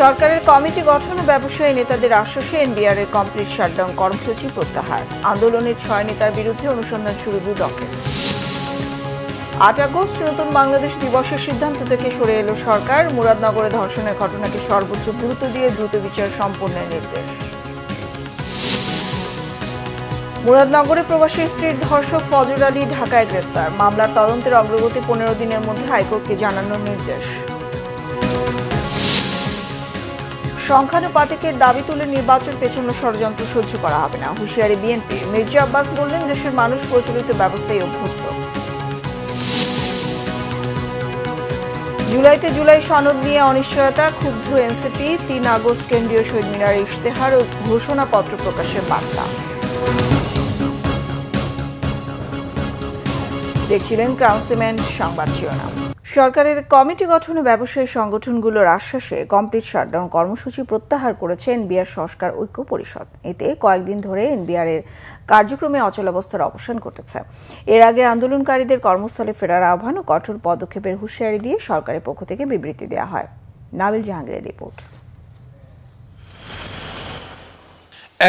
সরকারের কমিটি গঠন ও ব্যবসায়ী নেতাদের আশ্বাসে এনবিআর এর কমপ্লিট শাটডাউন কর্মসূচি প্রত্যাহার। আন্দোলনের 6 নেতার বিরুদ্ধে অনুসন্ধান শুরু দুদকের। 8 আগস্ট নতুন বাংলাদেশ দিবসের সিদ্ধান্ত থেকে সরে এলো সরকার। মুরাদনগরে ধর্ষণের ঘটনাকে সর্বোচ্চ গুরুত্ব দিয়ে দ্রুত বিচার সম্পন্নের নির্দেশ। মুরাদনগরে প্রবাসী স্ত্রীর ধর্ষক ফজর আলী ঢাকায় গ্রেফতার। মামলার তদন্তের অগ্রগতি 15 দিনের মধ্যে হাইকোর্টকে জানানোর নির্দেশ। সংখ্যানুপাতিকের দাবি তুলে নির্বাচন পেছানোর ষড়যন্ত্র সহ্য করা হবে না, হুঁশিয়ারি বিএনপি। মির্জা আব্বাস বললেন, দেশের মানুষ প্রচলিত ব্যবস্থায় অভ্যস্ত। জুলাইতে জুলাই সনদ নিয়ে অনিশ্চয়তা, ক্ষুব্ধ এনসিপি। 3 আগস্ট কেন্দ্রীয় শহীদ মিনারে ইশতেহার ও ঘোষণাপত্র প্রকাশের বার্তা। দেখছিলেন ক্রাউন সিমেন্ট সংবাদ শিরোনাম। সরকারের কমিটি গঠনে ব্যবসায়ী সংগঠনগুলোর আশ্বাসে কমপ্লিট শাটডাউন কর্মসূচি প্রত্যাহার করেছে এনবিআর সংস্কার ঐক্য পরিষদ। এতে কয়েকদিন ধরে এনবিআর এর কার্যক্রমে অচলাবস্থার অবসান ঘটেছে। এর আগে আন্দোলনকারীদের কর্মস্থলে ফেরার আহ্বান ও কঠোর পদক্ষেপের হুঁশিয়ারি দিয়ে সরকারের পক্ষ থেকে বিবৃতি দেওয়া হয়। নাবিল জাহাঙ্গীরের রিপোর্ট।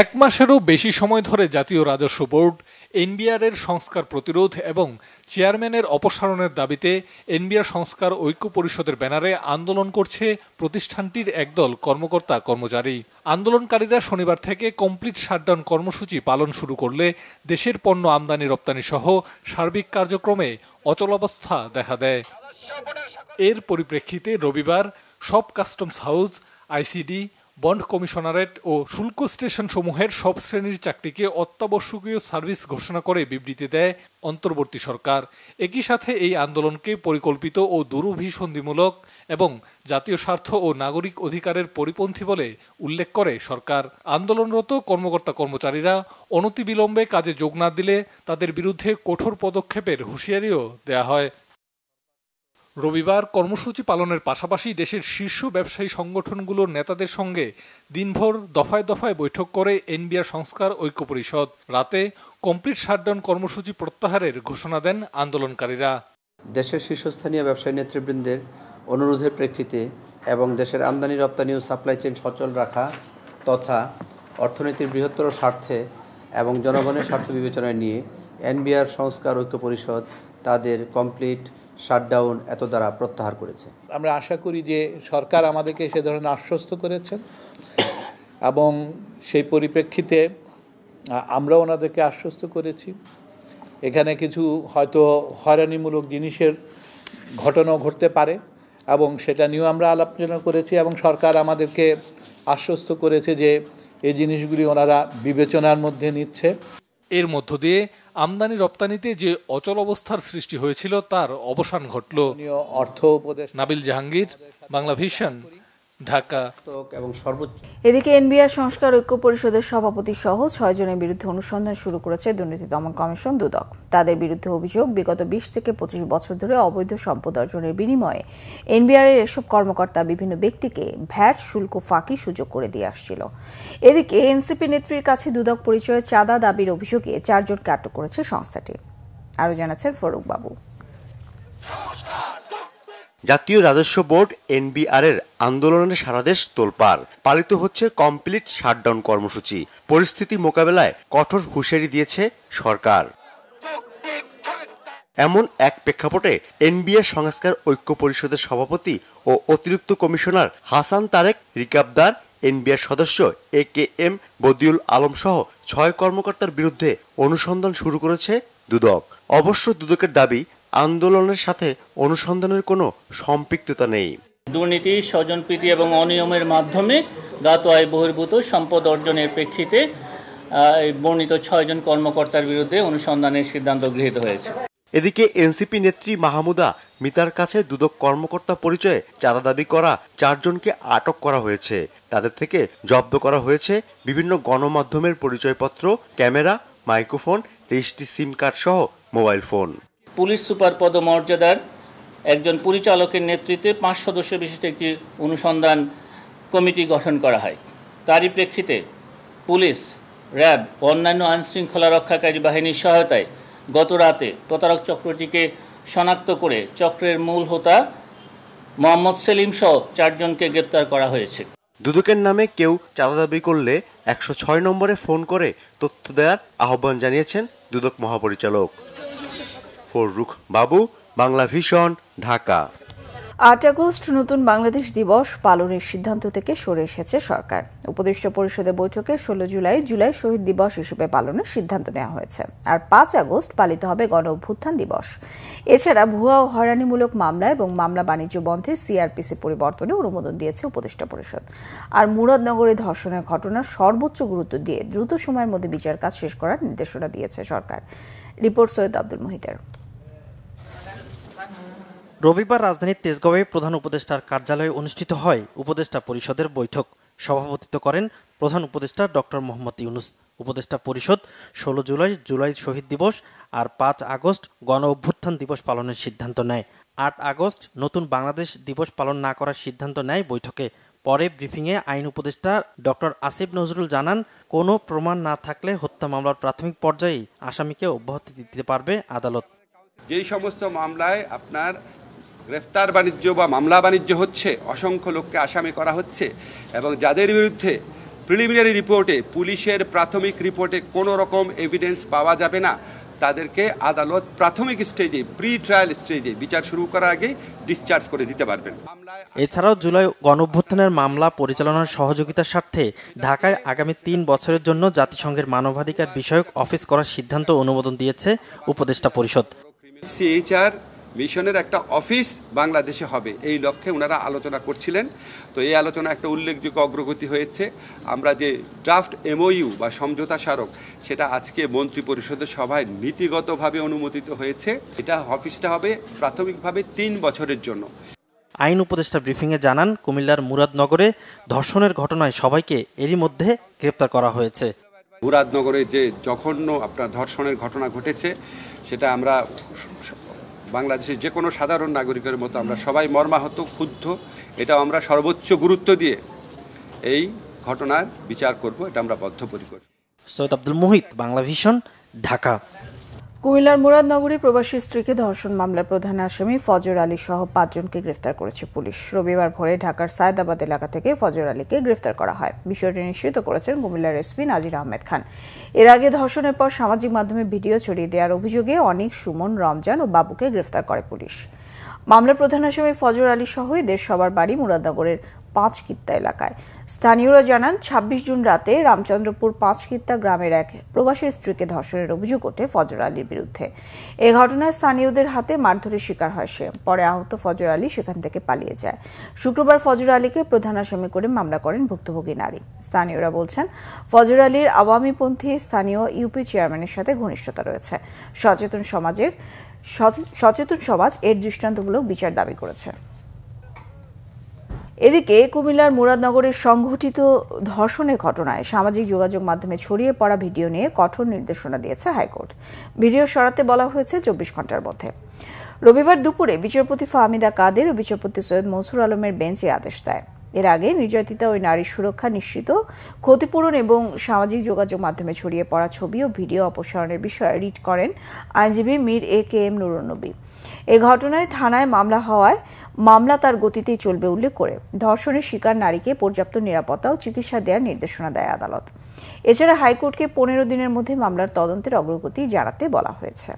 1 মাসেরও বেশি সময় ধরে জাতীয় রাজস্ব বোর্ড এনবিআর এর সংস্কার প্রতিরোধ এবং চেয়ারম্যানের অপসারণের দাবিতে এনবিআর সংস্কার ঐক্য পরিষদের ব্যানারে আন্দোলন করছে প্রতিষ্ঠানটির একদল কর্মকর্তা কর্মচারী। আন্দোলনকারীরা শনিবার থেকে কমপ্লিট শাটডাউন কর্মসূচি পালন শুরু করলে দেশের পণ্য আমদানি রপ্তানি সহ সার্বিক কার্যক্রমে অচলাবস্থা দেখা দেয়। এর পরিপ্রেক্ষিতে রবিবার সব customs house, ICD, bond commissionerate ও শুল্ক স্টেশন সমূহের সব শ্রেণীর চাকরিকে অত্যাবশ্যকীয় সার্ভিস ঘোষণা করে বিবৃতি দেয় অন্তর্বর্তী সরকার। একই সাথে এই আন্দোলনকে পরিকল্পিত ও দুরভিসন্ধিমূলক এবং জাতীয় স্বার্থ ও নাগরিক অধিকারের পরিপন্থী বলে উল্লেখ করে সরকার। আন্দোলনরত কর্মকর্তা কর্মচারীরা অনতিবিলম্বে কাজে যোগ না দিলে তাদের বিরুদ্ধে কঠোর পদক্ষেপের হুঁশিয়ারিও দেয়া হয়। রবিবার কর্মসূচি পালনের পাশাপাশি দেশের শীর্ষ ব্যবসায়ী সংগঠনগুলোর নেতাদের সঙ্গে দিনভর দফায় দফায় বৈঠক করে এনবিআর সংস্কার ঐক্য পরিষদ। রাতে কমপ্লিট শাটডাউন কর্মসূচি প্রত্যাহারের ঘোষণা দেন আন্দোলনকারীরা। দেশের শীর্ষস্থানীয় ব্যবসায়ী নেতৃবৃন্দের অনুরোধের প্রেক্ষিতে এবং দেশের আমদানি রপ্তানি ও সাপ্লাই চেইন সচল রাখা তথা অর্থনীতির বৃহত্তর স্বার্থে এবং জনগণের স্বার্থ বিবেচনায় নিয়ে এনবিআর সংস্কার ঐক্য পরিষদ তাদের কমপ্লিট শাটডাউন এত দ্বারা প্রত্যাহার করেছে। আমরা আশা করি যে সরকার আমাদেরকে সে ধরনের আশ্বস্ত করেছেন এবং সেই পরিপ্রেক্ষিতে আমরা ওনাদেরকে আশ্বস্ত করেছি। এখানে কিছু হয়তো হয়রানিমূলক জিনিসের ঘটনাও ঘটতে পারে এবং সেটা নিয়েও আমরা আলোচনা করেছি এবং সরকার আমাদেরকে আশ্বস্ত করেছে যে এই জিনিসগুলি ওনারা বিবেচনার মধ্যে নিচ্ছে। এর মধ্য দিয়ে আমদানি রপ্তানিতে যে অচল অবস্থার সৃষ্টি হয়েছিল তার অবসান ঘটল। অর্থ উপদেশ নাবিল জাহাঙ্গীর, বাংলা ভিশন, ঢাকা। এদিকে এনবিআর সংস্কার ঐক্য পরিষদের সভাপতি সহ 6 জনের বিরুদ্ধে অনুসন্ধান শুরু করেছে দুর্নীতি দমন কমিশন দুদক। তাদের বিরুদ্ধে অভিযোগ, বিগত 20 থেকে 25 বছর ধরে অবৈধ সম্পদ অর্জনের বিনিময়ে এনবিআর এর এসব কর্মকর্তা বিভিন্ন ব্যক্তিকে ভ্যাট শুল্ক ফাঁকি সুযোগ করে দিয়ে আসছিল। এদিকে এনসিপি নেত্রীর কাছে দুদক পরিচয়ে চাঁদা দাবির অভিযোগে 4 জনকে আটক করেছে সংস্থাটি। আরও জানাচ্ছেন ফরুক বাবু। জাতীয় রাজস্ব বোর্ড এনবিআর এর আন্দোলনে সারা দেশ তোলপাড়। পালিত হচ্ছে কমপ্লিট শাটডাউন কর্মসূচি। পরিস্থিতি মোকাবেলায় কঠোর হুঁশিয়ারি দিয়েছে সরকার। এমন এক প্রেক্ষাপটে এনবিআর সংস্কার ঐক্য পরিষদের সভাপতি ও অতিরিক্ত কমিশনার হাসান তারেক রিকাবদার, এনবিআর সদস্য AKM বদিউল আলম সহ 6 কর্মকর্তার বিরুদ্ধে অনুসন্ধান শুরু করেছে দুদক। অবশ্য দুদকের দাবি, আন্দোলনের সাথে অনুসন্ধানের কোনো সম্পৃক্ততা নেই। দুর্নীতি, স্বজনপ্রীতি এবং অনিয়মের মাধ্যমে জ্ঞাত আয় বহির্ভূত সম্পদ অর্জনের প্রেক্ষিতে বর্ণিত 6 জন কর্মকর্তার বিরুদ্ধে অনুসন্ধানের সিদ্ধান্ত গৃহীত হয়েছে। এদিকে এনসিপি নেত্রী মাহমুদা মিতার কাছে দুদক কর্মকর্তা পরিচয়ে চাঁদা দাবি করা 4 জনকে আটক করা হয়েছে। তাদের থেকে জব্দ করা হয়েছে বিভিন্ন গণমাধ্যমের পরিচয়পত্র, ক্যামেরা, মাইক্রোফোন, 23টি সিম কার্ড সহ মোবাইল ফোন। পুলিশ সুপার পদমর্যাদার একজন পরিচালকের নেতৃত্বে 5 সদস্য বিশিষ্ট একটি অনুসন্ধান কমিটি গঠন করা হয়। তারই প্রেক্ষিতে পুলিশ, র্যাব ও অন্যান্য আইনশৃঙ্খলা রক্ষাকারী বাহিনীর সহায়তায় গত রাতে প্রতারক চক্রটিকে শনাক্ত করে চক্রের মূল হোতা মোহাম্মদ সেলিম সহ 4 জনকে গ্রেপ্তার করা হয়েছে। দুদকের নামে কেউ চাঁদা দাবি করলে 106 নম্বরে ফোন করে তথ্য দেওয়ার আহ্বান জানিয়েছেন দুদক মহাপরিচালক। ফররুখ বাবু, বাংলা ভিশন, ঢাকা। 8 আগস্ট নতুন বাংলাদেশ দিবস পালনের সিদ্ধান্ত থেকে সরে এসেছে সরকার। উপদেষ্টা পরিষদের বৈঠকে 16 জুলাই শহীদ দিবস হিসেবে পালনের সিদ্ধান্ত নেওয়া হয়েছে। আর 5 আগস্ট পালিত হবে গণ অভ্যুত্থান দিবস। এছাড়া ভুয়া ও হয়রানিমূলক মামলা এবং মামলা বাণিজ্য বন্ধে সিআরপিসি পরিবর্তনে অনুমোদন দিয়েছে উপদেষ্টা পরিষদ। আর মুরাদনগরে ধর্ষণের ঘটনা সর্বোচ্চ গুরুত্ব দিয়ে দ্রুত সময়ের মধ্যে বিচার কাজ শেষ করার নির্দেশনা দিয়েছে সরকার। রিপোর্ট সৈয়দ আব্দুল মুহিতের। রবিবার রাজধানীর তেজগাঁওয়ে প্রধান উপদেষ্টার কার্যালয়ে অনুষ্ঠিত হয় উপদেষ্টা পরিষদের বৈঠক। সভাপতিত্ব করেন প্রধান উপদেষ্টা ডক্টর মোহাম্মদ ইউনুস। উপদেষ্টা পরিষদ 16 জুলাই শহীদ দিবস আর 5 আগস্ট গণ অভ্যুত্থান দিবস পালনের সিদ্ধান্ত নেয়। 8 আগস্ট নতুন বাংলাদেশ দিবস পালন না করার সিদ্ধান্ত নেয় বৈঠকে। পরে ব্রিফিংয়ে আইন উপদেষ্টা ডক্টর আসিফ নজরুল জানান, কোনো প্রমাণ না থাকলে হত্যা মামলার প্রাথমিক পর্যায়েই আসামিকে অব্যাহতি দিতে পারবে আদালত। যেই সমস্ত মামলায় আপনার গ্রেফতার বাণিজ্য বা মামলা বাণিজ্য হচ্ছে, অসংখ্য লোককে আসামি করা হচ্ছে এবং যাদের বিরুদ্ধে প্রিলিমিনারি রিপোর্টে, পুলিশের প্রাথমিক রিপোর্টে কোনো রকম এভিডেন্স পাওয়া যাবে না, তাদেরকে আদালত প্রাথমিক স্টেজে, প্রি ট্রায়াল স্টেজে বিচার শুরু করার আগে ডিসচার্জ করে দিতে পারবেন। এছাড়াও জুলাই গণঅভ্যুত্থানের মামলা পরিচালনার সহযোগিতার স্বার্থে ঢাকায় আগামী 3 বছরের জন্য জাতিসংঘের মানবাধিকার বিষয়ক অফিস করার সিদ্ধান্ত অনুমোদন দিয়েছে উপদেষ্টা পরিষদ। সিএইচআর মিশনের একটা অফিস বাংলাদেশে হবে, এই লক্ষ্যে ওনারা আলোচনা করছিলেন। তো এই আলোচনা একটা উল্লেখযোগ্য অগ্রগতি হয়েছে। আমরা যে ড্রাফট এমওইউ বা সমঝোতা স্মারক, সেটা আজকে মন্ত্রী পরিষদের সভায় নীতিগতভাবে অনুমোদিত হয়েছে। এটা অফিসটা হবে প্রাথমিকভাবে 3 বছরের জন্য। আইন উপদেষ্টা ব্রিফিংয়ে জানান, কুমিল্লার মুরাদনগরে ধর্ষণের ঘটনায় সবাইকে এরই মধ্যে গ্রেপ্তার করা হয়েছে। মুরাদনগরে যে জঘন্য আপনার ধর্ষণের ঘটনা ঘটেছে, সেটা আমরা বাংলাদেশের যে কোনো সাধারণ নাগরিকের মতো আমরা সবাই মর্মাহত, ক্ষুব্ধ। এটা আমরা সর্বোচ্চ গুরুত্ব দিয়ে এই ঘটনার বিচার করব, এটা আমরা বদ্ধপরিকর। সৈয়দ আব্দুল মুহিত, বাংলা ভিশন, ঢাকা। কুমিল্লার মুরাদনগরে প্রবাসী স্ত্রীকে ধর্ষণ মামলার প্রধান আসামি ফজর আলী সহ 5 জনকে গ্রেফতার করেছে পুলিশ। রবিবার ভোরে ঢাকার সায়েদাবাদ এলাকা থেকে ফজর আলীকে গ্রেফতার করা হয়। বিষয়টি নিশ্চিত করেছেন কুমিল্লার এসপি নাজির আহমেদ খান। এর আগে ধর্ষণের পর সামাজিক মাধ্যমে ভিডিও ছড়িয়ে দেওয়ার অভিযোগে অনিক, সুমন, রমজান ও বাবুকে গ্রেফতার করে পুলিশ। মামলার প্রধান আসামি ফজর আলী সহ এদের সবার বাড়ি মুরাদনগরের 5 কিত্তা এলাকায়। স্থানীয়রা জানান, 26 জুন রাতে রামচন্দ্রপুর 5 কিত্তা গ্রামের এক প্রবাসীর স্ত্রীকে ধর্ষণের অভিযোগ ওঠে ফজর আলীর বিরুদ্ধে। এ ঘটনায় স্থানীয়দের হাতে মারধরের শিকার হয় সে। পরে আহত ফজর আলী সেখান থেকে পালিয়ে যায়। শুক্রবার ফজর আলীকে প্রধান আসামি করে মামলা করেন ভুক্তভোগী নারী। স্থানীয়রা বলছেন, ফজর আলীর আওয়ামীপন্থী স্থানীয় ইউপি চেয়ারম্যানের সাথে ঘনিষ্ঠতা রয়েছে। সচেতন সমাজ এর দৃষ্টান্তমূলক বিচার দাবি করেছে। এদিকে কুমিল্লার মুরাদনগরের সংঘটিত ধর্ষণের ঘটনায় সামাজিক যোগাযোগ মাধ্যমে ছড়িয়ে পড়া ভিডিও নিয়ে কঠোর নির্দেশনা দিয়েছে হাইকোর্ট। ভিডিও সরাতে বলা হয়েছে 24 ঘন্টার মধ্যে। রবিবার দুপুরে বিচারপতি ফাহমিদা কাদের ও বিচারপতি সৈয়দ মনসুর আলমের বেঞ্চ এই আদেশ দেয়। এর আগে নির্যাতিতা ওই নারীর সুরক্ষা নিশ্চিত, ক্ষতিপূরণ এবং সামাজিক যোগাযোগ মাধ্যমে ছড়িয়ে পড়া ছবি ও ভিডিও অপসারণের বিষয়ে রিট করেন আইনজীবী মীর AKM নুরুন নবী। এ ঘটনায় থানায় মামলা হওয়ায় মামলা তার গতিতেই চলবে উল্লেখ করে ধর্ষণের শিকার নারীকে পর্যাপ্ত নিরাপত্তা ও চিকিৎসা দেওয়ার নির্দেশনা দেয় আদালত। এছাড়া হাইকোর্টকে 15 দিনের মধ্যে মামলার তদন্তের অগ্রগতি জানাতে বলা হয়েছে।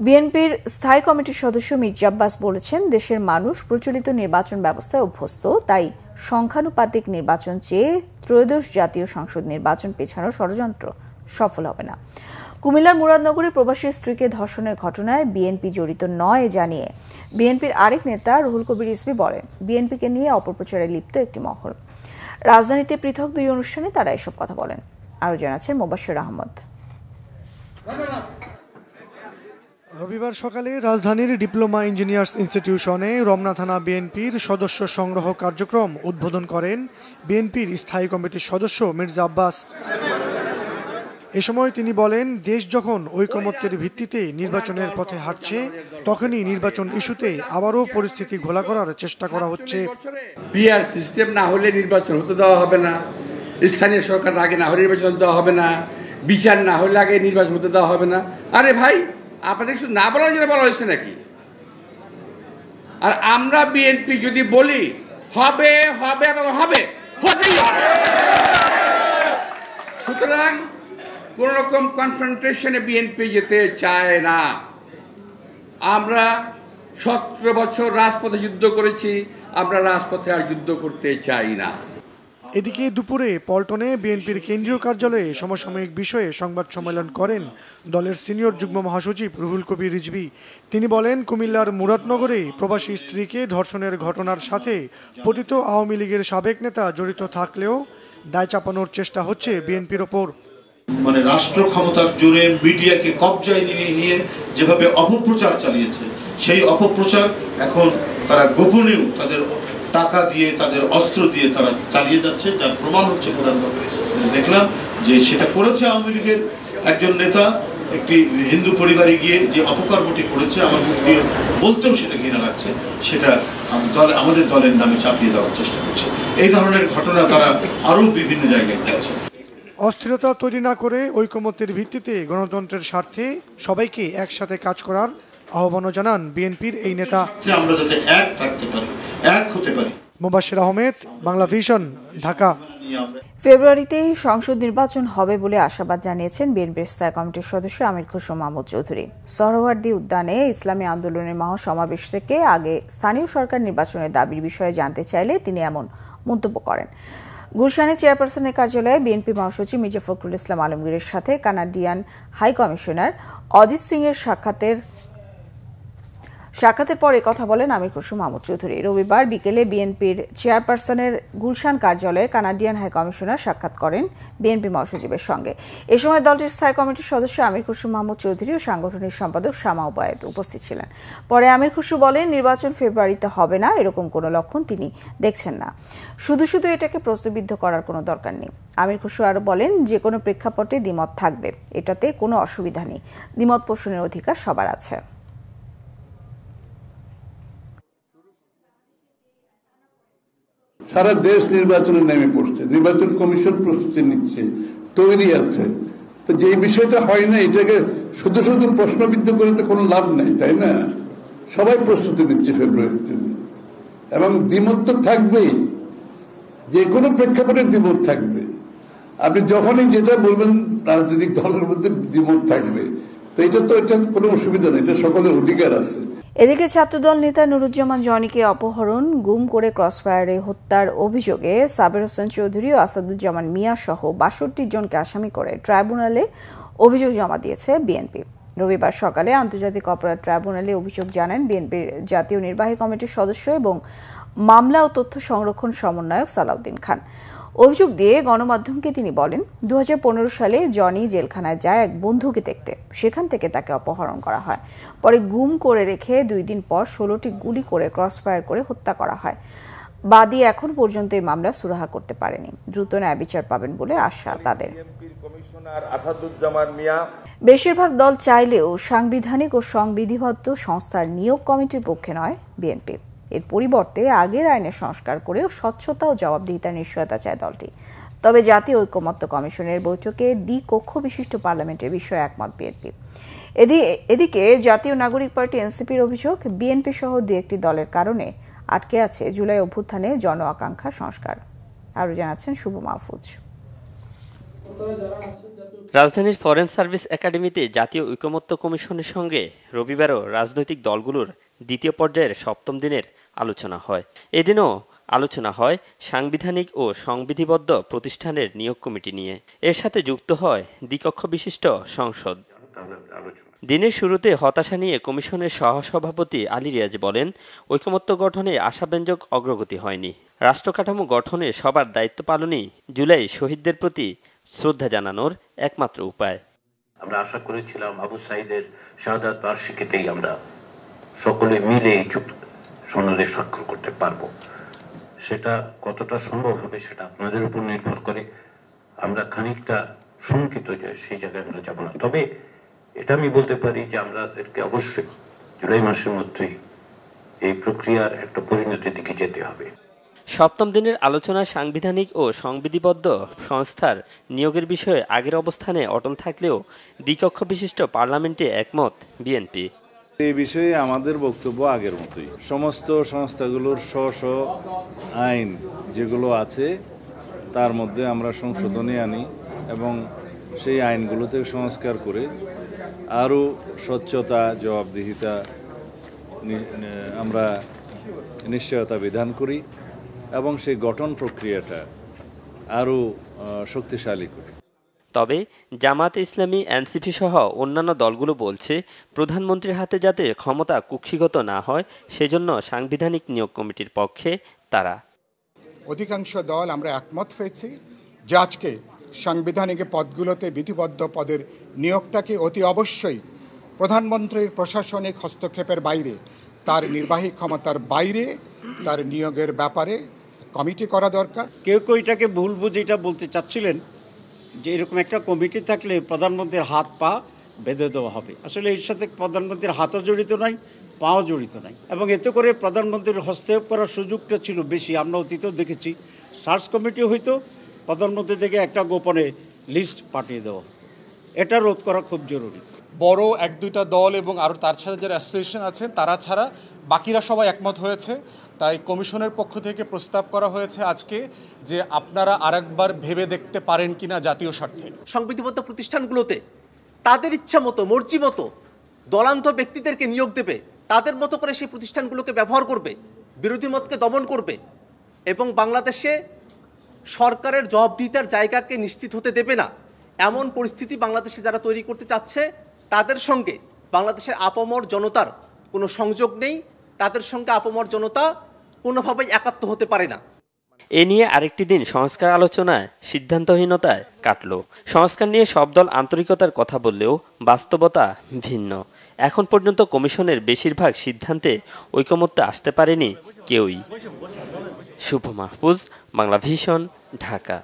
বিএনপির স্থায়ী কমিটির সদস্য মির্জা আব্বাস বলেছেন, দেশের মানুষ প্রচলিত নির্বাচন ব্যবস্থায় অভ্যস্ত, তাই সংখ্যানুপাতিক নির্বাচন চেয়ে ত্রয়োদশ জাতীয় সংসদ নির্বাচন পেছানোর ষড়যন্ত্র সফল হবে না। কুমিল্লার মুরাদনগরে প্রবাসী স্ত্রীকে ধর্ষণের ঘটনায় বিএনপি জড়িত নয় জানিয়ে বিএনপির আরেক নেতা রুহুল কবির রিজভী বলেন, বিএনপিকে নিয়ে অপপ্রচারে লিপ্ত একটি মহল। রাজধানীতে পৃথক 2 অনুষ্ঠানে তারা এসব কথা বলেন। আরও জানাচ্ছেন মোবাশ্বের আহমদ। রবিবার সকালে রাজধানীর ডিপ্লোমা ইঞ্জিনিয়ার্স ইনস্টিটিউশনে রমনা থানা বিএনপির সদস্য সংগ্রহ কার্যক্রম উদ্বোধন করেন বিএনপির স্থায়ী কমিটির সদস্য মির্জা আব্বাস। এ সময় তিনি বলেন, দেশ যখন ঐকমত্যের ভিত্তিতে নির্বাচনের পথে হাঁটছে, তখনই নির্বাচন ইস্যুতে আবারও পরিস্থিতি ঘোলা করার চেষ্টা করা হচ্ছে। পিআর সিস্টেম না হলে নির্বাচন হতে দেওয়া হবে না, স্থানীয় সরকার আগে না হলে নির্বাচন দেওয়া হবে না, বিচার না হলে আগে নির্বাচন হতে দেওয়া হবে না। আরে ভাই, আপনাদের শুধু না বলার জন্য বলা হয়েছে নাকি? আর আমরা বিএনপি যদি বলি হবে হবে এবং হবে, হতেই হবে। সুতরাং কোন রকম কনফ্রন্টেশনে বিএনপি যেতে চায় না। আমরা 17 বছর রাজপথে যুদ্ধ করেছি, আমরা রাজপথে আর যুদ্ধ করতে চাই না। এদিকে দুপুরে পল্টনে বিএনপির কেন্দ্রীয় কার্যালয়ে সমসাময়িক বিষয়ে সংবাদ সম্মেলন করেন দলের সিনিয়র যুগ্ম মহাসচিব রুহুল কবির রিজভী। তিনি বলেন, কুমিল্লার মুরাদনগরে প্রবাসী স্ত্রীকে ধর্ষণের ঘটনার সাথে পতিত আওয়ামী লীগের সাবেক নেতা জড়িত থাকলেও দায় চাপানোর চেষ্টা হচ্ছে বিএনপির ওপর। মানে রাষ্ট্র ক্ষমতার জোরে মিডিয়াকে কবজায় নিয়ে যেভাবে অপপ্রচার চালিয়েছে, সেই অপপ্রচার এখন তারা গোপনেও তাদের টাকা দিয়ে, তাদের অস্ত্র দিয়ে তারা চালিয়ে যাচ্ছে। যার প্রমাণ হচ্ছে প্রধানভাবে দেখলাম যে সেটা করেছে আওয়ামী লীগের একজন নেতা একটি হিন্দু পরিবারে গিয়ে যে অপকর্মটি করেছে, আমার বলতেও সেটা ঘৃণা লাগছে, সেটা আমাদের দলের নামে চাপিয়ে দেওয়ার চেষ্টা করছে। এই ধরনের ঘটনা তারা আরো বিভিন্ন জায়গায় করেছে। অস্থিরতা তৈরি না করে ঐকমত্যের ভিত্তিতে গণতন্ত্রের স্বার্থে সবাইকে একসাথে কাজ করার আহ্বানও জানান বিএনপির এই নেতা। আমরা যাতে এক থাকতে পারি, এক হতে পারি। মোবাশ্বের আহমেদ, বাংলা ভিশন, ঢাকা। ফেব্রুয়ারিতেই সংসদ নির্বাচন হবে বলে আশাবাদ জানিয়েছেন বিএনপির স্থায়ী কমিটির সদস্য আমির খসরু মাহমুদ চৌধুরী। সোহরাওয়ার্দী উদ্যানে ইসলামী আন্দোলনের মহাসমাবেশ থেকে আগে স্থানীয় সরকার নির্বাচনের দাবির বিষয়ে জানতে চাইলে তিনি এমন মন্তব্য করেন। গুলশানে চেয়ারপারসনের কার্যালয়ে বিএনপি মহাসচিব মির্জা ফখরুল ইসলাম আলমগীরের সাথে Canadian high commissioner Ajit Singh এর সাক্ষাতের পরে কথা বলেন আমির খসরু মাহমুদ চৌধুরী। রবিবার বিকেলে বিএনপির চেয়ারপারসনের গুলশান কার্যালয়ে কানাডিয়ান হাই কমিশনার সাক্ষাৎ করেন বিএনপি মহাসচিবের সঙ্গে। এ সময় দলটির স্থায়ী কমিটির সদস্য আমির খসরু মাহমুদ চৌধুরী ও সাংগঠনিক সম্পাদক শামা ওবায়েদ উপস্থিত ছিলেন। পরে আমির খসরু বলেন, নির্বাচন ফেব্রুয়ারিতে হবে না, এরকম কোনো লক্ষণ তিনি দেখছেন না। শুধু শুধু এটাকে প্রশ্নবিদ্ধ করার কোনো দরকার নেই। আমির খসরু আরও বলেন, যে কোনো প্রেক্ষাপটে দ্বিমত থাকবে, এটাতে কোনো অসুবিধা নেই। দ্বিমত পোষণের অধিকার সবার আছে। সারা দেশ নির্বাচনে নেমে পড়ছে, নির্বাচন কমিশন প্রস্তুতি নিচ্ছে, তৈরি আছে। তো যে বিষয়টা হয় না, এটাকে শুধু শুধু প্রশ্নবিদ্ধ করে তো কোনো লাভ নেই, তাই না? সবাই প্রস্তুতি নিচ্ছে ফেব্রুয়ারিতে, এবং দ্বিমত তো থাকবেই, যে কোনো প্রেক্ষাপটে দ্বিমত থাকবে। আপনি যখনই যেটা বলবেন রাজনৈতিক দলের মধ্যে দ্বিমত থাকবে, তো এটা কোনো অসুবিধা নেই, এটা সকলের অধিকার আছে। এদিকে ছাত্রদল নেতা নুরুজ্জামান জনিকে অপহরণ, গুম করে ক্রসফায়ারে হত্যার অভিযোগে সাবের হোসেন চৌধুরী ও আসাদুজ্জামান মিয়া সহ ৬২ জনকে আসামি করে ট্রাইব্যুনালে অভিযোগ জমা দিয়েছে বিএনপি। রবিবার সকালে আন্তর্জাতিক অপরাধ ট্রাইব্যুনালে অভিযোগ জানান বিএনপির জাতীয় নির্বাহী কমিটির সদস্য এবং মামলা ও তথ্য সংরক্ষণ সমন্বয়ক সালাউদ্দিন খান। অভিযোগ দিয়ে গণমাধ্যমকে তিনি বলেন, 2015 সালে জনি জেলখানায় যায় এক বন্ধুকে দেখতে, সেখান থেকে তাকে অপহরণ করা হয়। পরে গুম করে রেখে 2 দিন পর 16টি গুলি করে ক্রসফায়ার করে হত্যা করা হয়। বাদী এখন পর্যন্ত এই মামলা সুরাহা করতে পারেনি। দ্রুত ন্যায় বিচার পাবেন বলে আশা তাদের। বেশিরভাগ দল চাইলেও সাংবিধানিক ও সংবিধিবদ্ধ সংস্থার নিয়োগ কমিটির পক্ষে নয় বিএনপি। এর পরিবর্তে আগের আইনে সংস্কার করেও স্বচ্ছতা ও জবাবদিহিতার নিশ্চয়তা চায় দলটি। তবে জাতীয় ঐকমত্য কমিশনের বৈঠকে দ্বিকক্ষ বিশিষ্ট পার্লামেন্টের বিষয়ে একমত বিএনপি। এদিকে জাতীয় নাগরিক পার্টি এনসিপির অভিযোগ, বিএনপি সহ 2-1টি দলের কারণে আটকে আছে জুলাই অভ্যুত্থানে জন আকাঙ্ক্ষা সংস্কার। আরও জানাচ্ছেন শুভ মাহফুজ। রাজধানীর ফরেন সার্ভিস একাডেমিতে জাতীয় ঐকমত্য কমিশনের সঙ্গে রবিবারও রাজনৈতিক দলগুলোর দ্বিতীয় পর্যায়ের 7ম দিনের আলোচনা হয়। এদিনও আলোচনা হয় সাংবিধানিক ও সংবিধিবদ্ধ প্রতিষ্ঠানের নিয়োগ কমিটি নিয়ে। এর সাথে যুক্ত হয় দ্বিকক্ষ বিশিষ্ট সংসদ। দিনের শুরুতে হতাশা নিয়ে কমিশনের সহসভাপতি আলী রিয়াজ বলেন, ঐকমত্য গঠনে আশাব্যঞ্জক অগ্রগতি হয়নি। রাষ্ট্রকাঠামো গঠনে সবার দায়িত্ব পালনই জুলাই শহীদদের প্রতি শ্রদ্ধা জানানোর একমাত্র উপায়। আমরা আশা করেছিলাম আবু সাঈদের শাহাদাত বার্ষিকীতেই আমরা সকলে মিলে এই সনদে স্বাক্ষর করতে পারবো। সেটা কতটা সম্ভব হবে সেটা আপনাদের উপর নির্ভর করে। আমরা খানিকটা শঙ্কিত যে সেই জায়গায় আমরা যাব না। তবে এটা আমি বলতে পারি যে আমাদেরকে অবশ্যই জুলাই মাসের মধ্যেই এই প্রক্রিয়ার একটা পরিণতির দিকে যেতে হবে। 7ম দিনের আলোচনায় সাংবিধানিক ও সংবিধিবদ্ধ সংস্থার নিয়োগের বিষয়ে আগের অবস্থানে অটল থাকলেও দ্বিকক্ষ বিশিষ্ট পার্লামেন্টে একমত বিএনপি। এই বিষয়ে আমাদের বক্তব্য আগের মতোই। সমস্ত সংস্থাগুলোর স্ব আইন যেগুলো আছে তার মধ্যে আমরা সংশোধনী আনি এবং সেই আইনগুলোতে সংস্কার করে আরও স্বচ্ছতা, জবাবদিহিতা আমরা নিশ্চয়তা বিধান করি এবং সেই গঠন প্রক্রিয়াটা আরও শক্তিশালী করি। তবে জামায়াতে ইসলামী, এনসিপি সহ অন্যান্য দলগুলো বলছে প্রধানমন্ত্রীর হাতে যাতে ক্ষমতা কুক্ষিগত না হয় সেজন্য সাংবিধানিক নিয়োগ কমিটির পক্ষে তারা। অধিকাংশ দল আমরা একমত হয়েছি যে আজকে সাংবিধানিক পদগুলোতে বিধিবদ্ধ পদের নিয়োগটাকে অতি অবশ্যই প্রধানমন্ত্রীর প্রশাসনিক হস্তক্ষেপের বাইরে, তার নির্বাহী ক্ষমতার বাইরে তার নিয়োগের ব্যাপারে কমিটি করা দরকার। কেউ এটাকে ভুল বুঝে এটা বলতে চাচ্ছিলেন যে এরকম একটা কমিটি থাকলে প্রধানমন্ত্রীর হাত পা বেঁধে দেওয়া হবে। আসলে এর সাথে প্রধানমন্ত্রীর হাতও জড়িত নাই, পাও জড়িত নাই, এবং এতে করে প্রধানমন্ত্রীর হস্তক্ষেপ করার সুযোগটা ছিল বেশি। আমরা অতীতেও দেখেছি সার্চ কমিটি হয়তো প্রধানমন্ত্রী থেকে একটা গোপনে লিস্ট পাঠিয়ে দেওয়া হতো। এটা রোধ করা খুব জরুরি। বড় 1-2টা দল এবং আরও তার সাথে যারা অ্যাসোসিয়েশন আছেন তারা ছাড়া বাকিরা সবাই একমত হয়েছে। তাই কমিশনের পক্ষ থেকে প্রস্তাব করা হয়েছে আজকে যে আপনারা আরেকবার ভেবে দেখতে পারেন কিনা জাতীয় স্বার্থে সংবিধিবদ্ধ প্রতিষ্ঠানগুলোতে তাদের ইচ্ছা মতো, মর্জি মতো দলান্ত ব্যক্তিদেরকে নিয়োগ দেবে, তাদের মতো করে সেই প্রতিষ্ঠানগুলোকে ব্যবহার করবে, বিরোধী মতকে দমন করবে এবং বাংলাদেশে সরকারের জবাবদিহিতার জায়গাকে নিশ্চিত হতে দেবে না, এমন পরিস্থিতি বাংলাদেশে যারা তৈরি করতে চাচ্ছে তাদের সঙ্গে বাংলাদেশের আপামর জনতার কোনো সংযোগ নেই। তাদের সঙ্গে আপামর জনতা কোনোভাবেই একাত্ম হতে পারে না। এ নিয়ে আরেকটি দিন সংস্কার আলোচনায় সিদ্ধান্তহীনতায় কাটল। সংস্কার নিয়ে সব দল আন্তরিকতার কথা বললেও বাস্তবতা ভিন্ন। এখন পর্যন্ত কমিশনের বেশিরভাগ সিদ্ধান্তে ঐকমত্য আসতে পারেনি কেউই। শুভ মাহফুজ, বাংলা ভিশন, ঢাকা।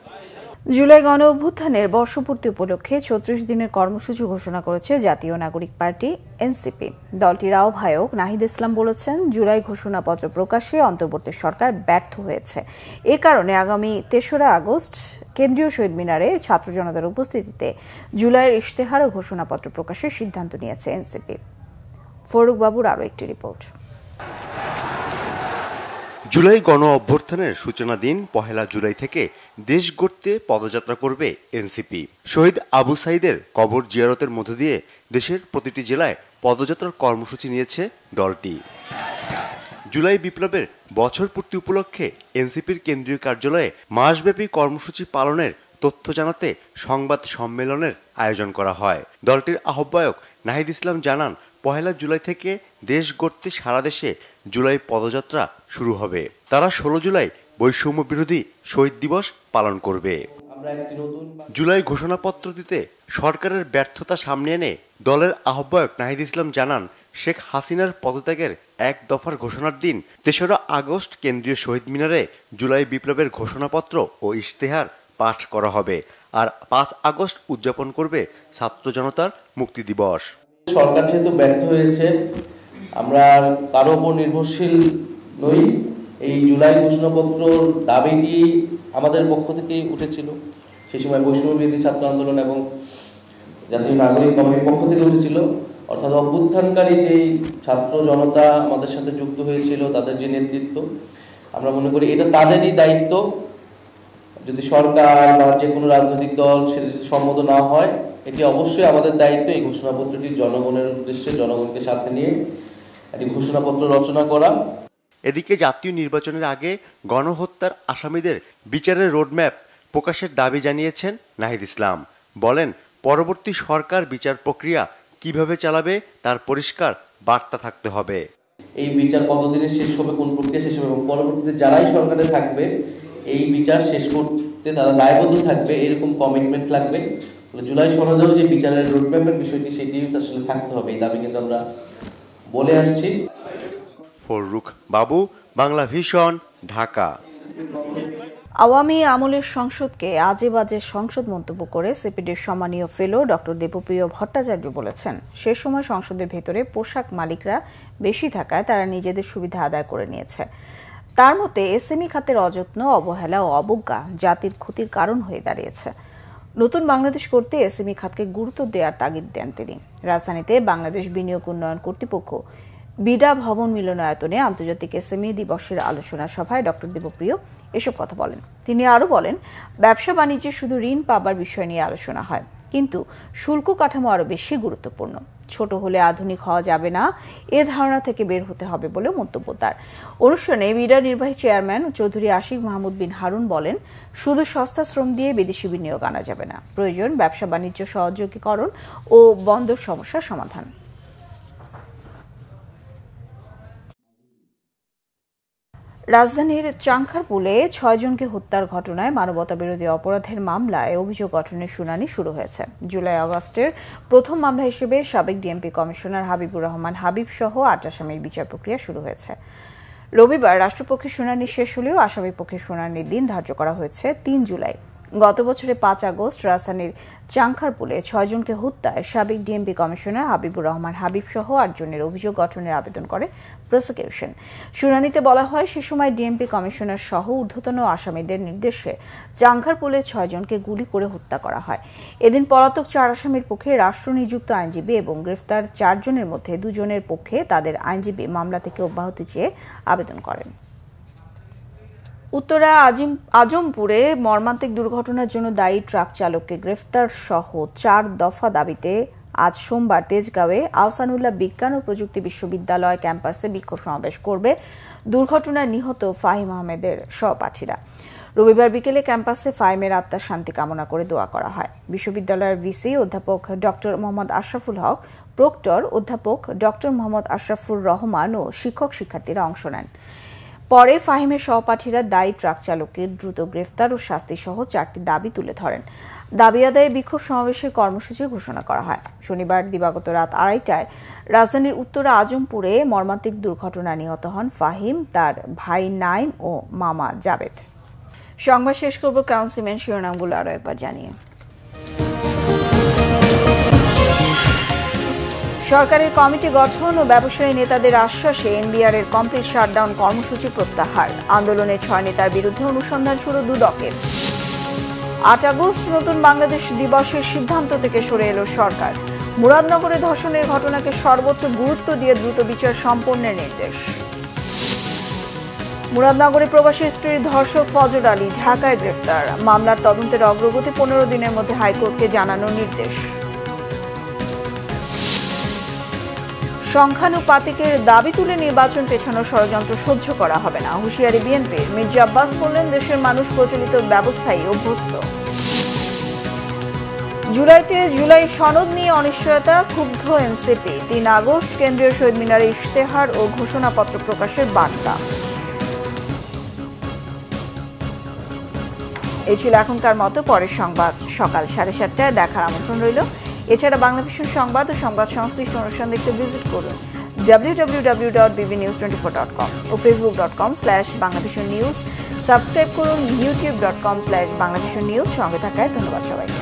জুলাই গণ অভ্যুত্থানের বর্ষপূর্তি উপলক্ষে ৩৬ দিনের কর্মসূচি ঘোষণা করেছে জাতীয় নাগরিক পার্টি এনসিপি। দলটির আহ্বায়ক নাহিদ ইসলাম বলেছেন, জুলাই ঘোষণাপত্র প্রকাশে অন্তর্বর্তী সরকার ব্যর্থ হয়েছে। এ কারণে আগামী ৩রা আগস্ট কেন্দ্রীয় শহীদ মিনারে ছাত্র জনতার উপস্থিতিতে জুলাইয়ের ইশতেহার ও ঘোষণাপত্র প্রকাশের সিদ্ধান্ত নিয়েছে এনসিপি। ফরুক বাবুর আরও একটি রিপোর্ট। জুলাই গণ অভ্যুত্থানের সূচনা দিন ১ জুলাই থেকে দেশ গড়তে পদযাত্রা করবে এনসিপি। শহীদ আবু সাইদের কবর জিয়ারতের মধ্য দিয়ে দেশের প্রতিটি জেলায় পদযাত্রার কর্মসূচি নিয়েছে দলটি। জুলাই বিপ্লবের বছর পূর্তি উপলক্ষে এনসিপির কেন্দ্রীয় কার্যালয়ে মাসব্যাপী কর্মসূচি পালনের তথ্য জানাতে সংবাদ সম্মেলনের আয়োজন করা হয়। দলটির আহ্বায়ক নাহিদ ইসলাম জানান, ১ জুলাই থেকে দেশ গড়তে সারা দেশে জুলাই পদযাত্রা শুরু হবে। তারা ১৬ জুলাই বৈষম্য বিরোধী শহীদ দিবস পালন করবে। জুলাই ঘোষণাপত্র দিতে সরকারের ব্যর্থতা সামনে এনে দলের আহ্বায়ক নাহিদ ইসলাম জানান, শেখ হাসিনার পদত্যাগের এক দফার ঘোষণার দিন ৩রা আগস্ট কেন্দ্রীয় শহীদ মিনারে জুলাই বিপ্লবের ঘোষণাপত্র ও ইশতেহার পাঠ করা হবে, আর ৫ আগস্ট উদযাপন করবে ছাত্র জনতার মুক্তি দিবস। সরকার যেহেতু ব্যর্থ হয়েছে, আমরা কারো উপর নির্ভরশীল নই। এই জুলাই ঘোষণাপত্র দাবিটি আমাদের পক্ষ থেকেই উঠেছিল। সেই সময় বৈষম্য বিরোধী ছাত্র আন্দোলন এবং জাতীয় নাগরিক কমিটির পক্ষ থেকে উঠেছিল। অর্থাৎ অভ্যুত্থানকারী যে ছাত্র জনতা আমাদের সাথে যুক্ত হয়েছিল, তাদের যে নেতৃত্ব, আমরা মনে করি এটা তাদেরই দায়িত্ব। যদি সরকার বা যে কোনো রাজনৈতিক দল সেটা সম্মত না হয়, এটি অবশ্যই আমাদের দায়িত্ব এই ঘোষণাপত্রটি জনগণের উদ্দেশ্যে, জনগণকে সাথে নিয়ে একটি ঘোষণাপত্র রচনা করা। এদিকে জাতীয় নির্বাচনের আগে গণহত্যার আসামিদের বিচারের রোডম্যাপ প্রকাশের দাবি জানিয়েছেন নাহিদ ইসলাম। বলেন, পরবর্তী সরকার বিচার প্রক্রিয়া কিভাবে চালাবে তার পরিষ্কার বার্তা থাকতে হবে। এই বিচার কতদিনে শেষ হবে, কোন প্রক্রিয়া শেষ হবে এবং পরবর্তীতে যারাই সরকারে থাকবে এই বিচার শেষ করতে তারা দায়বদ্ধ থাকবে, এরকম কমিটমেন্ট লাগবে। জুলাই সনদেও যে বিচারের রোডম্যাপের বিষয়টি সেটিও আসলে থাকতে হবে, এই দাবি কিন্তু আমরা বলে আসছি। ফরুক বাবু, বাংলা ভিশন, ঢাকা। আওয়ামী আমলের সংসদকে আজে বাজে সংসদ মন্তব্য করে সিপিডির সম্মানীয় ফেলো ডক্টর দেবপ্রিয় ভট্টাচার্য বলেছেন, সে সময় সংসদের ভেতরে পোশাক মালিকরা বেশি থাকায় তারা নিজেদের সুবিধা আদায় করে নিয়েছে। তার মতে এসএমই খাতের অযত্ন, অবহেলা ও অবজ্ঞা জাতির ক্ষতির কারণ হয়ে দাঁড়িয়েছে। নতুন বাংলাদেশ করতে এসএমই খাতকে গুরুত্ব দেওয়ার তাগিদ দেন তিনি। রাজধানীতে বাংলাদেশ বিনিয়োগ উন্নয়ন কর্তৃপক্ষ বিডা ভবন মিলনায়তনে আন্তর্জাতিক এসএমই দিবসের আলোচনা সভায় ডক্টর দেবপ্রিয় এসব কথা বলেন। তিনি আরও বলেন, ব্যবসা বাণিজ্যে শুধু ঋণ পাবার বিষয় নিয়ে আলোচনা হয়, কিন্তু শুল্ক কাঠামো আরও বেশি গুরুত্বপূর্ণ। ছোট হলে আধুনিক হওয়া যাবে না, এ ধারণা থেকে বের হতে হবে বলে মন্তব্য তার। অনুষ্ঠানে বিডা নির্বাহী চেয়ারম্যান চৌধুরী আশিক মাহমুদ বিন হারুন বলেন, শুধু সস্তা শ্রম দিয়ে বিদেশি বিনিয়োগ আনা যাবে না, প্রয়োজন ব্যবসা বাণিজ্য সহযোগীকরণ ও বন্দর সমস্যার সমাধান। রাজধানীর চাংখারপুলে 6 জনকে হত্যার ঘটনায় মানবতাবিরোধী অপরাধের মামলায় অভিযোগ গঠনের শুনানি শুরু হয়েছে। জুলাই আগস্টের প্রথম মামলা হিসেবে সাবেক ডিএমপি কমিশনার হাবিবুর রহমান হাবিব সহ 8 আসামির বিচার প্রক্রিয়া শুরু হয়েছে। রবিবার রাষ্ট্রপক্ষের শুনানি শেষ হলেও আসামি পক্ষের শুনানির দিন ধার্য করা হয়েছে 3 জুলাই। গত বছরের 5 আগস্ট রাজধানীর চাংখারপুলে 6 জনকে হত্যায় সাবেক ডিএমপি কমিশনার হাবিবুর রহমান হাবিব সহ 8 জনের অভিযোগ গঠনের আবেদন করে প্রসিকিউশন। শুনানিতে বলা হয়, সে সময় ডিএমপি কমিশনার সহ ঊর্ধ্বতন আসামিদের নির্দেশে চাংখারপুলে 6 জনকে গুলি করে হত্যা করা হয়। এদিন পলাতক 4 আসামির পক্ষে রাষ্ট্রনিযুক্ত আইনজীবী এবং গ্রেফতার 4 জনের মধ্যে 2 জনের পক্ষে তাদের আইনজীবী মামলা থেকে অব্যাহতি চেয়ে আবেদন করেন। উত্তরা আজমপুরে মর্মান্তিক দুর্ঘটনার জন্য দায়ী ট্রাক চালককে গ্রেফতার সহ 4 দফা দাবিতে আজ সোমবার তেজগাঁওয়ে আহসানুল্লাহ বিজ্ঞান ও প্রযুক্তি বিশ্ববিদ্যালয় ক্যাম্পাসে বিক্ষোভ সমাবেশ করবে দুর্ঘটনায় নিহত ফাহিম আহমেদের সহপাঠীরা। রবিবার বিকেলে ক্যাম্পাসে ফাহিমের আত্মার শান্তি কামনা করে দোয়া করা হয়। বিশ্ববিদ্যালয়ের ভিসি অধ্যাপক ডক্টর মোহাম্মদ আশরাফুল হক, প্রক্টর অধ্যাপক ডক্টর মোহাম্মদ আশরাফুর রহমান ও শিক্ষক শিক্ষার্থীরা অংশ নেন। পরে ফাহিমের সহপাঠীরা দায়ী ট্রাক চালকের দ্রুত গ্রেফতার ও শাস্তি সহ 4টি দাবি তুলে ধরেন। দাবি আদায়ে বিক্ষোভ সমাবেশের কর্মসূচি ঘোষণা করা হয়। শনিবার দিবাগত রাত 2:30টায় রাজধানীর উত্তরা আজমপুরে মর্মান্তিক দুর্ঘটনায় নিহত হন ফাহিম, তার ভাই নাইম ও মামা জাবেদ। সংবাদ শেষ করব ক্রাউন সিমেন্ট শিরোনামগুলো আরও একবার জানিয়ে। সরকারের কমিটি গঠন ও ব্যবসায়ী নেতাদের আশ্বাসে এনবিআর এর কমপ্লিট শাটডাউন কর্মসূচি প্রত্যাহার। আন্দোলনে 6 নেতার বিরুদ্ধে অনুসন্ধান শুরু দুদকের। 8 আগস্ট নতুন বাংলাদেশ দিবসের সিদ্ধান্ত থেকে সরে এলো সরকার। মুরাদনগরে ধর্ষণের ঘটনাকে সর্বোচ্চ গুরুত্ব দিয়ে দ্রুত বিচার সম্পন্নের নির্দেশ। মুরাদনগরে প্রবাসী স্ত্রীর ধর্ষক ফজর আলী ঢাকায় গ্রেফতার। মামলার তদন্তের অগ্রগতি 15 দিনের মধ্যে হাইকোর্টকে জানানোর নির্দেশ। সংখ্যানুপাতিকের দাবি তুলে নির্বাচন পেছানোর ষড়যন্ত্র সহ্য করা হবে না, হুঁশিয়ারি বিএনপির। মির্জা আব্বাস বললেন, দেশের মানুষ প্রচলিত ব্যবস্থায় অভ্যস্ত। জুলাইতে জুলাই সনদ নিয়ে অনিশ্চয়তা, ক্ষুব্ধ এনসিপি। 3 আগস্ট কেন্দ্রীয় শহীদ মিনারে ইশতেহার ও ঘোষণাপত্র প্রকাশের বার্তা। এই ছিল এখনকার মতো। পরের সংবাদ সকাল 7:30টায় দেখার আমন্ত্রণ রইল। এছাড়া বাংলা ভিশন সংবাদ ও সংবাদ সংশ্লিষ্ট অনুষ্ঠান দেখতে ভিজিট করুন www.bbnews24.com ও facebook.com/banglavisionnews। সাবস্ক্রাইব করুন youtube.com/banglavisionnews। সঙ্গে থাকায় ধন্যবাদ সবাইকে।